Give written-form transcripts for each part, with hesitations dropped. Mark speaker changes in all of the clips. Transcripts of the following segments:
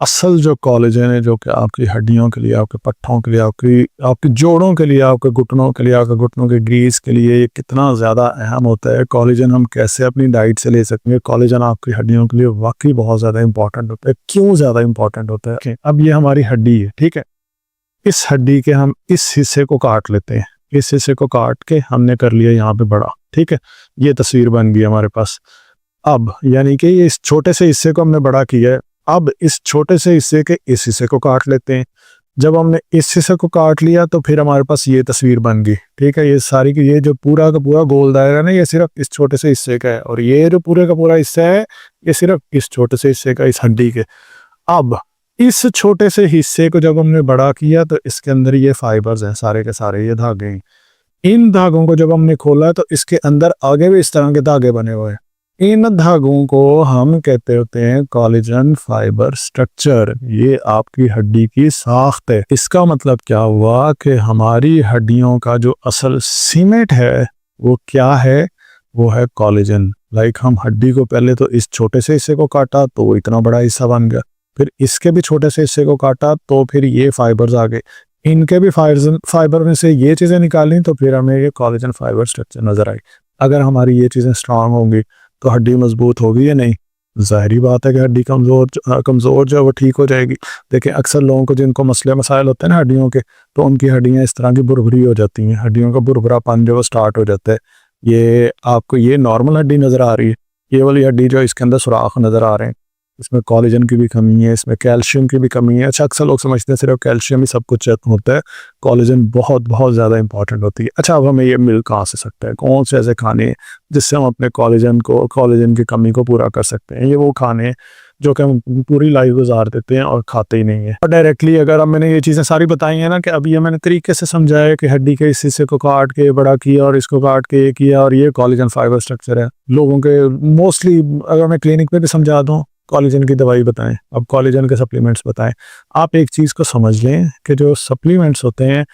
Speaker 1: असल जो कोलेजन है, जो कि आपकी हड्डियों के लिए, आपके पट्ठों के लिए, आपकी आपके जोड़ों के लिए, आपके घुटनों के लिए, आपके घुटनों के ग्रीस के लिए, ये कितना ज़्यादा अहम होता है। कोलेजन हम कैसे अपनी डाइट से ले सकते हैं। कोलेजन आपकी हड्डियों के लिए वाकई बहुत ज़्यादा इंपॉर्टेंट होता है। क्यों ज़्यादा इंपॉर्टेंट होता है? अब ये हमारी हड्डी है, ठीक है। इस हड्डी के हम इस हिस्से को काट लेते हैं। इस हिस्से को काट के हमने कर लिया यहाँ पे बड़ा, ठीक है। ये तस्वीर बन गई हमारे पास। अब यानी कि ये इस छोटे से हिस्से को हमने बड़ा किया है। अब इस छोटे से हिस्से के इस हिस्से को काट लेते हैं। जब हमने इस हिस्से को काट लिया तो फिर हमारे पास ये तस्वीर बन गई, ठीक है। ये सारी की ये जो पूरा का पूरा गोल दायरा है ना, ये सिर्फ इस छोटे से हिस्से का है, और ये जो पूरे का पूरा हिस्सा है ये सिर्फ इस छोटे से हिस्से का, इस हड्डी के। अब इस छोटे से हिस्से को जब हमने बड़ा किया तो इसके अंदर ये फाइबर्स हैं, सारे के सारे ये धागे हैं। इन धागों को जब हमने खोला तो इसके अंदर आगे भी इस तरह के धागे बने हुए हैं। इन धागों को हम कहते होते हैं कोलेजन फाइबर स्ट्रक्चर। ये आपकी हड्डी की साख्त है। इसका मतलब क्या हुआ कि हमारी हड्डियों का जो असल सीमेंट है वो क्या है? वो है कोलेजन। लाइक हम हड्डी को पहले तो इस छोटे से हिस्से को काटा तो वो इतना बड़ा हिस्सा बन गया, फिर इसके भी छोटे से हिस्से को काटा तो फिर ये फाइबर्स आ गए, इनके भी फाइबर में से ये चीज़ें निकाली तो फिर हमें ये कोलेजन फाइबर स्ट्रक्चर नजर आई। अगर हमारी ये चीज़ें स्ट्रांग होंगी तो हड्डी मजबूत होगी या नहीं? जाहिर बात है कि हड्डी कमज़ोर जो है वो ठीक हो जाएगी। देखिए अक्सर लोगों को जिनको मसले मसाइल होते हैं ना हड्डियों के, तो उनकी हड्डियाँ इस तरह की भुरभुरी हो जाती हैं। हड्डियों का भुरभुरापन जो स्टार्ट हो जाता है। ये आपको ये नॉर्मल हड्डी नज़र आ रही है। ये वाली हड्डी जो इसके अंदर सुराख नज़र आ रहे हैं, इसमें कोलेजन की भी कमी है, इसमें कैल्शियम की भी कमी है। अच्छा, अक्सर लोग समझते हैं सिर्फ कैल्शियम ही सब कुछ होता है, कोलेजन बहुत बहुत ज़्यादा इंपॉर्टेंट होती है। अच्छा, अब हमें ये मिल कहाँ से सकता है? कौन से ऐसे खाने जिससे हम अपने कोलेजन की कमी को पूरा कर सकते हैं? ये वो खाने जो कि हम पूरी लाइफ गुजार देते हैं और खाते ही नहीं है। और डायरेक्टली अगर अब मैंने ये चीज़ें सारी बताई हैं ना, कि अभी ये मैंने तरीके से समझाया कि हड्डी के इस हिस्से को काट के बड़ा किया और इसको काट के ये किया, और ये कोलेजन फाइबर स्ट्रक्चर है। लोगों के मोस्टली अगर मैं क्लिनिक में भी समझा दूँ, कोलेजन की दवाई बताएं, अब कोलेजन के सप्लीमेंट्स बताएं। आप एक चीज़ को समझ लें कि जो सप्लीमेंट्स होते हैं,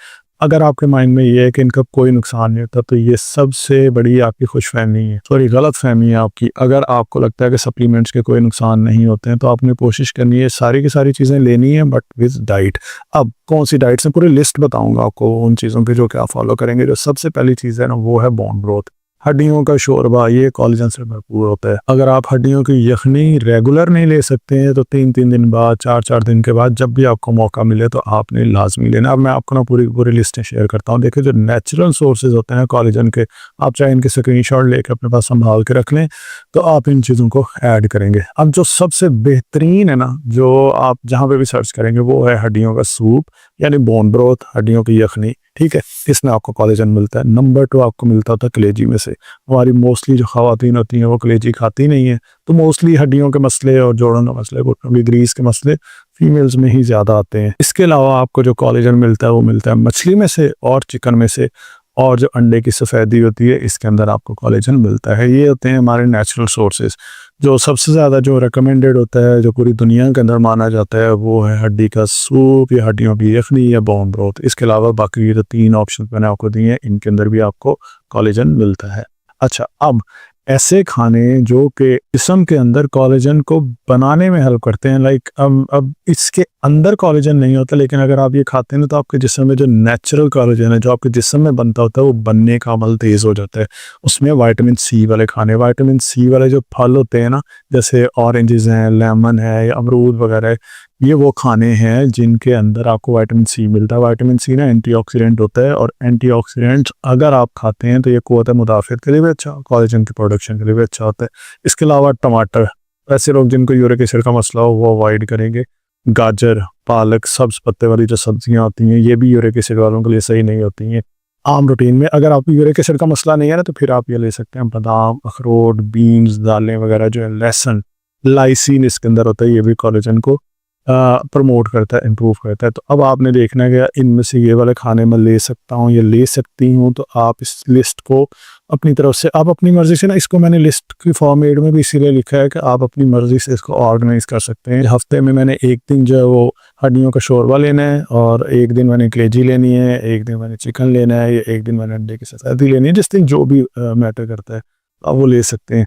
Speaker 1: अगर आपके माइंड में ये है कि इनका कोई नुकसान नहीं होता, तो ये सबसे बड़ी आपकी खुशफहमी है, सॉरी गलत फहमी है आपकी। अगर आपको लगता है कि सप्लीमेंट्स के कोई नुकसान नहीं होते हैं तो आपने कोशिश करनी है सारी की सारी चीज़ें लेनी है, बट विद डाइट। अब कौन सी डाइट से पूरी लिस्ट बताऊंगा आपको उन चीज़ों की जो कि आप फॉलो करेंगे। जो सबसे पहली चीज़ है ना, वो है बोन ग्रोथ। हड्डियों का शोरबा ये कोलेजन से भरपूर होता है। अगर आप हड्डियों की यखनी रेगुलर नहीं ले सकते हैं तो 3-3 दिन बाद, 4-4 दिन के बाद, जब भी आपको मौका मिले तो आपने लाजमी लेना। अब मैं आपको ना पूरी पूरी लिस्टें शेयर करता हूँ। देखिए, जो नेचुरल सोर्सेज होते हैं कोलेजन के, आप चाहे इनके स्क्रीनशॉट लेकर अपने पास संभाल के रख लें, तो आप इन चीज़ों को ऐड करेंगे। अब जो सबसे बेहतरीन है ना, जो आप जहाँ पे भी सर्च करेंगे, वो है हड्डियों का सूप, यानी बोन ब्रोथ, हड्डियों की यखनी, ठीक है। इसमें आपको कोलेजन मिलता है। नंबर 2 आपको मिलता था कलेजी में से। हमारी मोस्टली जो खवातीन होती हैं वो कलेजी खाती नहीं है, तो मोस्टली हड्डियों के मसले और जोड़ों के मसले, घुटनों की ग्रीस के मसले फीमेल्स में ही ज़्यादा आते हैं। इसके अलावा आपको जो कोलेजन मिलता है वो मिलता है मछली में से और चिकन में से, और जो अंडे की सफ़ेदी होती है इसके अंदर आपको कोलेजन मिलता है। ये होते हैं हमारे नेचुरल सोर्सेज। जो सबसे ज़्यादा जो रिकमेंडेड होता है, जो पूरी दुनिया के अंदर माना जाता है, वो है हड्डी का सूप या हड्डियों की यखनी या बोन ब्रोथ। इसके अलावा बाकी ये जो 3 ऑप्शन मैंने आपको दिए हैं, इनके अंदर भी आपको कोलेजन मिलता है। अच्छा, अब ऐसे खाने जो कि जिस्म के अंदर कोलेजन को बनाने में हेल्प करते हैं, लाइक अब इसके अंदर कोलेजन नहीं होता, लेकिन अगर आप ये खाते हैं तो आपके जिस्म में जो नेचुरल कोलेजन है जो आपके जिस्म में बनता होता है, वो बनने का अमल तेज़ हो जाता है। उसमें विटामिन सी वाले खाने, विटामिन सी वाले जो फल होते हैं ना, जैसे ऑरेंजेस हैं, लेमन है या अमरूद वगैरह है, ये वो खाने हैं जिनके अंदर आपको विटामिन सी मिलता है। विटामिन सी ना एंटीऑक्सीडेंट होता है, और एंटीऑक्सीडेंट्स अगर आप खाते हैं तो ये क़ुव्वत मुदाफ़ियत के लिए भी अच्छा, कोलेजन की प्रोडक्शन के लिए भी अच्छा होता है। इसके अलावा टमाटर, ऐसे लोग जिनको यूरिक एसिड का मसला हो वो अवॉइड करेंगे। गाजर, पालक, सब्ज़ पत्ते वाली जो सब्जियां होती हैं, ये भी यूरिक एसिड वालों के लिए सही नहीं होती हैं। आम रूटीन में अगर आपको यूरिक एसिड का मसला नहीं है ना, तो फिर आप ये ले सकते हैं बादाम, अखरोट, बीन्स, दालें वगैरह जो है, लहसुन, लाइसिन इसके अंदर होता है, ये भी कोलेजन को प्रमोट करता है, इम्प्रूव करता है। तो अब आपने देखना है कि इनमें से ये वाले खाने मैं ले सकता हूँ या ले सकती हूँ, तो आप इस लिस्ट को अपनी तरफ से, आप अपनी मर्ज़ी से ना, इसको मैंने लिस्ट की फॉर्मेट में भी इसीलिए लिखा है कि आप अपनी मर्ज़ी से इसको ऑर्गेनाइज कर सकते हैं। हफ्ते में मैंने एक दिन जो है वो हड्डियों का शोरबा लेना है, और एक दिन मैंने कलेजी लेनी है, एक दिन मैंने चिकन लेना है, या एक दिन मैंने अंडे की सफ़ेदी लेनी है। जिस दिन जो भी मैटर करता है आप वो ले सकते हैं।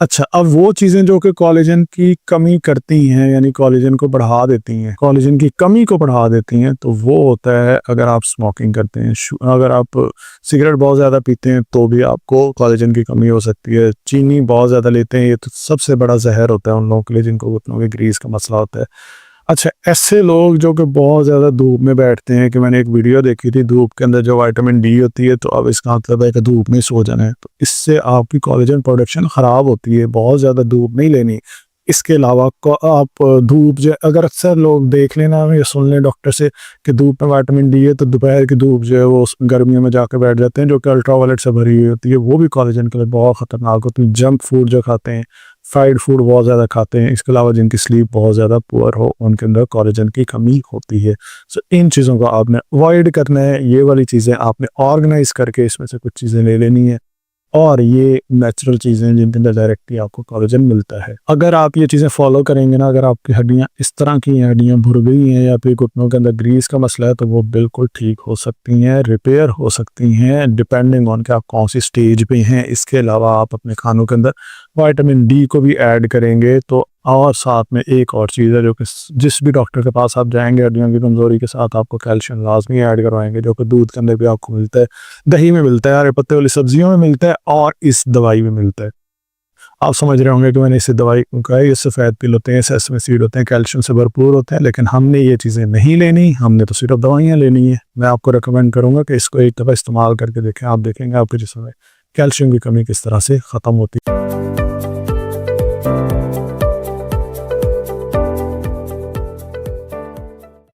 Speaker 1: अच्छा, अब वो चीज़ें जो कि कोलेजन की कमी करती हैं, यानी कोलेजन को बढ़ा देती हैं, कोलेजन की कमी को बढ़ा देती हैं, तो वो होता है अगर आप स्मोकिंग करते हैं, अगर आप सिगरेट बहुत ज़्यादा पीते हैं, तो भी आपको कोलेजन की कमी हो सकती है। चीनी बहुत ज़्यादा लेते हैं, ये तो सबसे बड़ा ज़हर होता है उन लोगों के लिए जिनको घुटनों के ग्रीस का मसला होता है। अच्छा, ऐसे लोग जो कि बहुत ज़्यादा धूप में बैठते हैं, कि मैंने एक वीडियो देखी थी, धूप के अंदर जो विटामिन डी होती है, तो अब इसका मतलब है कि धूप में सो जाना है, तो इससे आपकी कोलेजन प्रोडक्शन ख़राब होती है। बहुत ज़्यादा धूप नहीं लेनी। इसके अलावा आप धूप जो अगर अक्सर लोग देख लेना या सुन लें डॉक्टर से कि धूप में विटामिन डी है, तो दोपहर की धूप जो है वो गर्मियों में जाकर बैठ जाते हैं, जो कि अल्ट्रावायलेट से भरी हुई होती है, वो भी कोलेजन के लिए बहुत ख़तरनाक होती है। जंक फूड जो खाते हैं, फ्राइड फूड बहुत ज़्यादा खाते हैं, इसके अलावा जिनकी स्लीप बहुत ज़्यादा पुअर हो, उनके अंदर कोलेजन की कमी होती है। सो इन चीज़ों को आपने अवॉइड करना है। ये वाली चीज़ें आपने ऑर्गेनाइज करके इसमें से कुछ चीज़ें ले लेनी है, और ये नेचुरल चीज़ें हैं जिनके अंदर डायरेक्टली आपको कोलेजन मिलता है। अगर आप ये चीज़ें फॉलो करेंगे ना, अगर आपकी हड्डियाँ इस तरह की हैं, हड्डियाँ भुर गई हैं या फिर घुटनों के अंदर ग्रीस का मसला है, तो वो बिल्कुल ठीक हो सकती हैं, रिपेयर हो सकती हैं, डिपेंडिंग ऑन कि आप कौन सी स्टेज पे हैं। इसके अलावा आप अपने खानों के अंदर विटामिन डी को भी ऐड करेंगे, तो और साथ में एक और चीज़ है जो कि जिस भी डॉक्टर के पास आप जाएँगे हड्डियों की कमज़ोरी के साथ, आपको कैल्शियम लाज़मी ऐड करवाएँगे, जो कि दूध के अंदर भी आपको मिलता है, दही में मिलता है, हरे पत्ते वाली सब्जियों में मिलता है, और इस दवाई में मिलता है। आप समझ रहे होंगे कि मैंने इसे दवाई क्यों कहा है, ये सफ़ेद तिल होते हैं, सेसमे सीड होते हैं, कैल्शियम से भरपूर होते हैं, लेकिन हमने ये चीज़ें नहीं लेनी, हमने तो सिर्फ दवाइयाँ लेनी है। मैं आपको रिकमेंड करूँगा कि इसको एक दफ़ा इस्तेमाल करके देखें, आप देखेंगे आपके जिस्म में कैल्शियम की कमी किस तरह से ख़त्म होती है।